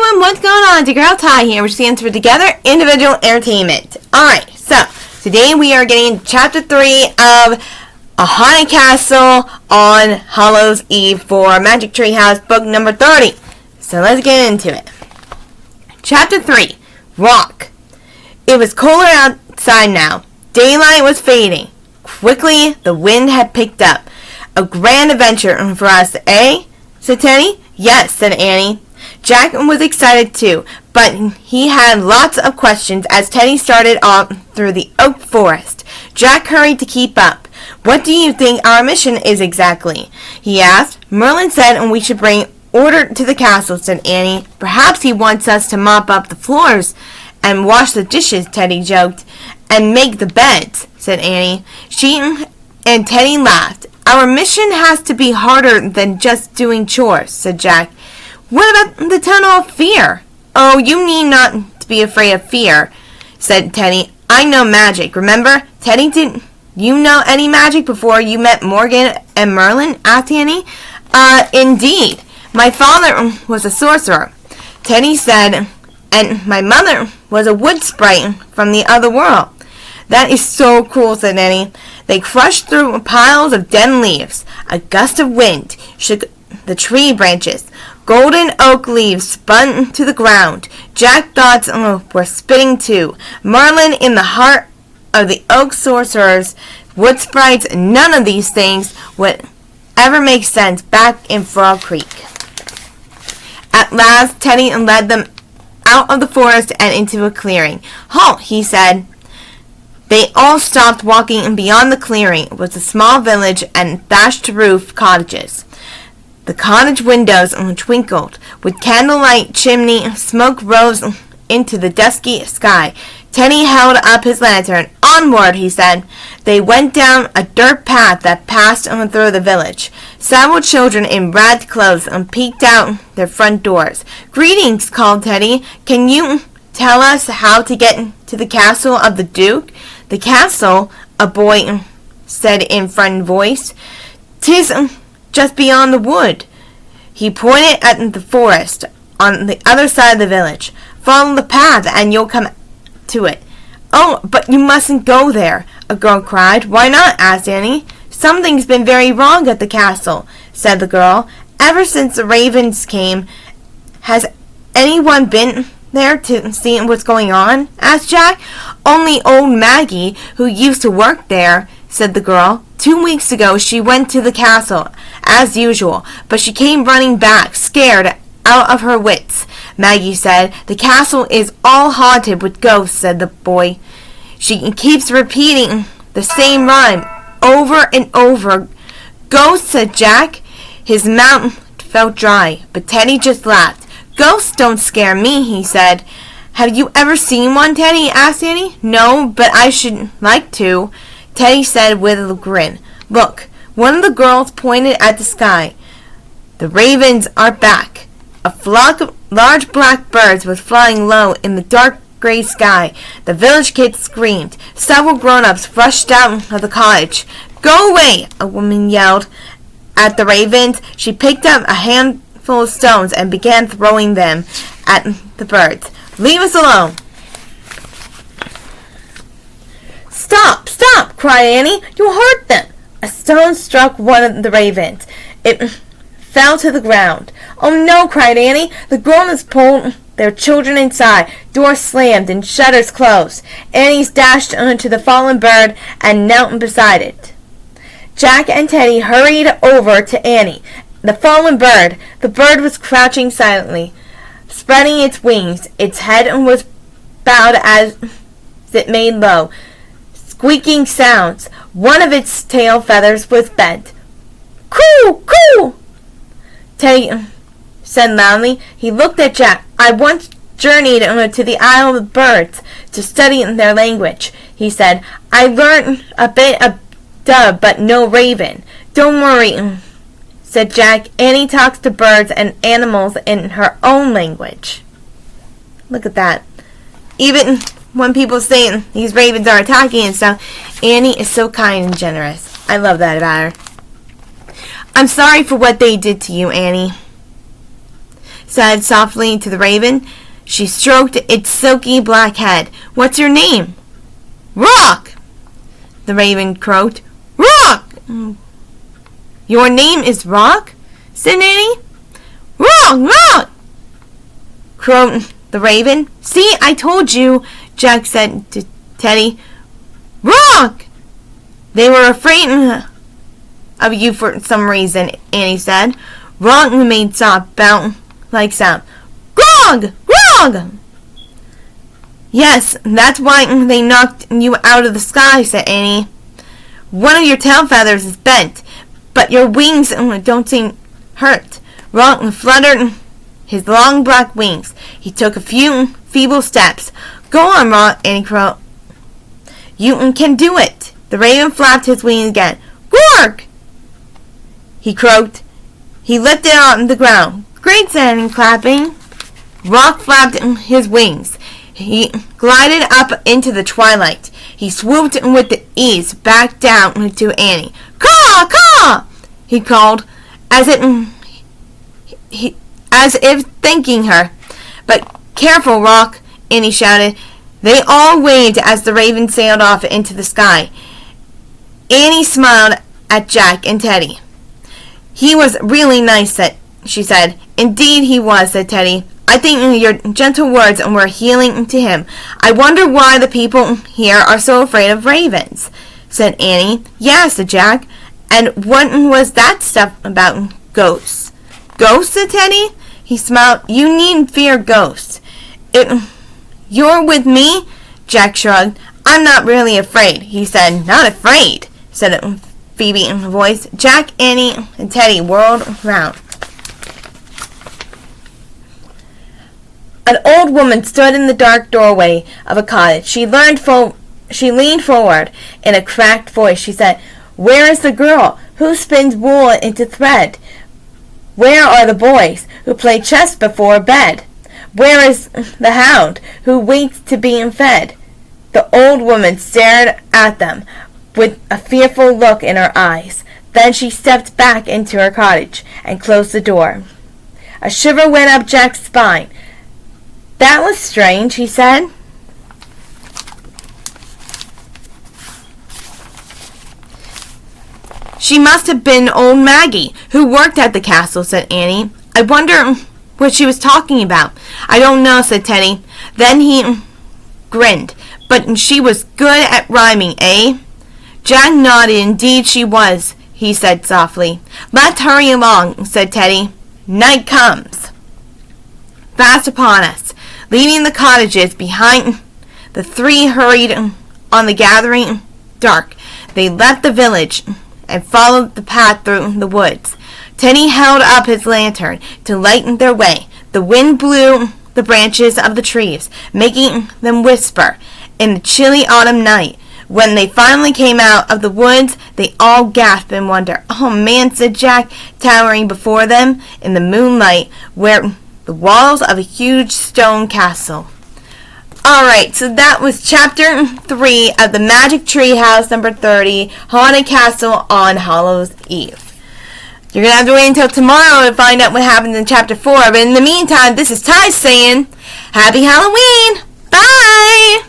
everyone, what's going on? It's your girl T.I.E here. We're standing for Together Individual Entertainment. Alright, so today we are getting Chapter 3 of A Haunted Castle on Hallows Eve for Magic Tree House, book number 30. So let's get into it. Chapter 3, Rock. It was cooler outside now. Daylight was fading. Quickly, the wind had picked up. A grand adventure for us, eh? Said Teddy. Yes, said Annie. Jack was excited too, but he had lots of questions as Teddy started off through the oak forest. Jack hurried to keep up. What do you think our mission is exactly? He asked. Merlin said we should bring order to the castle, said Annie. Perhaps he wants us to mop up the floors and wash the dishes, Teddy joked. And make the beds, said Annie. She and Teddy laughed. Our mission has to be harder than just doing chores, said Jack. What about the Tunnel of Fear? Oh, you need not to be afraid of fear, said Teddy. I know magic, remember? Teddy, didn't you know any magic before you met Morgan and Merlin? Asked Annie. Indeed. My father was a sorcerer, Teddy said, and my mother was a wood sprite from the other world. That is so cool, said Annie. They crushed through piles of dead leaves. A gust of wind shook the tree branches. Golden oak leaves spun to the ground. Jack's thoughts were spinning too. Merlin in the heart of the oak sorcerers, wood sprites, none of these things would ever make sense back in Frog Creek. At last, Teddy led them out of the forest and into a clearing. Halt, he said. They all stopped. Walking beyond the clearing was a small village and thatched roof cottages. The cottage windows twinkled. With candlelight chimney, smoke rose into the dusky sky. Teddy held up his lantern. Onward, he said. They went down a dirt path that passed through the village. Several children in ragged clothes peeked out their front doors. Greetings, called Teddy. Can you tell us how to get to the castle of the Duke? The castle, a boy said in a frightened voice. 'Tis just beyond the wood. He pointed at the forest on the other side of the village. Follow the path and you'll come to it. Oh, but you mustn't go there, a girl cried. Why not? Asked Annie. Something's been very wrong at the castle, said the girl. Ever since the ravens came, has anyone been there to see what's going on? Asked Jack. Only old Maggie, who used to work there, said the girl. 2 weeks ago she went to the castle, as usual, but she came running back, scared out of her wits. Maggie said, the castle is all haunted with ghosts, said the boy. She keeps repeating the same rhyme over and over. Ghosts, said Jack. His mouth felt dry, but Teddy just laughed. Ghosts don't scare me, he said. Have you ever seen one, Teddy? Asked Annie. No, but I should like to, Teddy said with a grin. Look, one of the girls pointed at the sky. The ravens are back. A flock of large black birds was flying low in the dark gray sky. The village kids screamed. Several grown-ups rushed out of the cottage. Go away, a woman yelled at the ravens. She picked up a handful of stones and began throwing them at the birds. Leave us alone. Stop, stop, cried Annie. You'll hurt them. A stone struck one of the ravens. It fell to the ground. Oh no, cried Annie. The grown-ups pulled their children inside. Doors slammed and shutters closed. Annie dashed onto the fallen bird and knelt beside it. Jack and Teddy hurried over to Annie. The fallen bird. The bird was crouching silently, spreading its wings. Its head was bowed as it made low, squeaking sounds. One of its tail feathers was bent. Coo! Coo! Teddy said loudly. He looked at Jack. I once journeyed to the Isle of Birds to study their language, he said. I learned a bit of dove, but no raven. Don't worry, said Jack. Annie talks to birds and animals in her own language. Look at that. Even when people say these ravens are attacking and stuff, Annie is so kind and generous. I love that about her. I'm sorry for what they did to you, Annie. said softly to the raven. She stroked its silky black head. What's your name? Rock, the raven croaked. Rock! Your name is Rock? Said Annie. Rock! Croaked the raven. See, I told you, Jack said to Teddy. Rock! They were afraid of you for some reason, Annie said. Rock made soft, bout-like sound. Grog! Yes, that's why they knocked you out of the sky, said Annie. One of your tail feathers is bent, but your wings don't seem hurt. Rock fluttered his long black wings. He took a few feeble steps. Go on, Rock, Annie croaked. You can do it. The raven flapped his wings again. Gork! He croaked. He lifted on the ground. Great, said Annie, clapping. Rock flapped his wings. He glided up into the twilight. He swooped with ease back down to Annie. Caw! Caw! He called, as if thanking her. But careful, Rock, Annie shouted. They all waved as the raven sailed off into the sky. Annie smiled at Jack and Teddy. He was really nice, she said. Indeed he was, said Teddy. I think your gentle words were healing to him. I wonder why the people here are so afraid of ravens, said Annie. Yeah, said Jack. And what was that stuff about ghosts? Ghosts, said Teddy. He smiled. You needn't fear ghosts. You're with me? Jack shrugged. I'm not really afraid, he said. Not afraid, said Phoebe in a voice. Jack, Annie, and Teddy whirled round. An old woman stood in the dark doorway of a cottage. She leaned forward in a cracked voice. She said, Where is the girl who spins wool into thread? Where are the boys who play chess before bed? Where is the hound who waits to be fed? The old woman stared at them with a fearful look in her eyes. Then she stepped back into her cottage and closed the door. A shiver went up Jack's spine. That was strange, he said. She must have been old Maggie, who worked at the castle, said Annie. I wonder what she was talking about. I don't know, said Teddy. Then he grinned. But she was good at rhyming, eh? Jack nodded. Indeed she was, he said softly. Let's hurry along, said Teddy. Night comes fast upon us. Leaving the cottages behind, the three hurried on the gathering dark. They left the village and followed the path through the woods. Teddy held up his lantern to lighten their way. The wind blew the branches of the trees, making them whisper in the chilly autumn night. When they finally came out of the woods, they all gasped in wonder. Oh man, said Jack, towering before them in the moonlight, where the walls of a huge stone castle. Alright, so that was chapter 3 of the Magic Tree House number 30, Haunted Castle on Hallows Eve. You're going to have to wait until tomorrow to find out what happens in chapter 4, but in the meantime, this is T.I.E saying, Happy Halloween! Bye!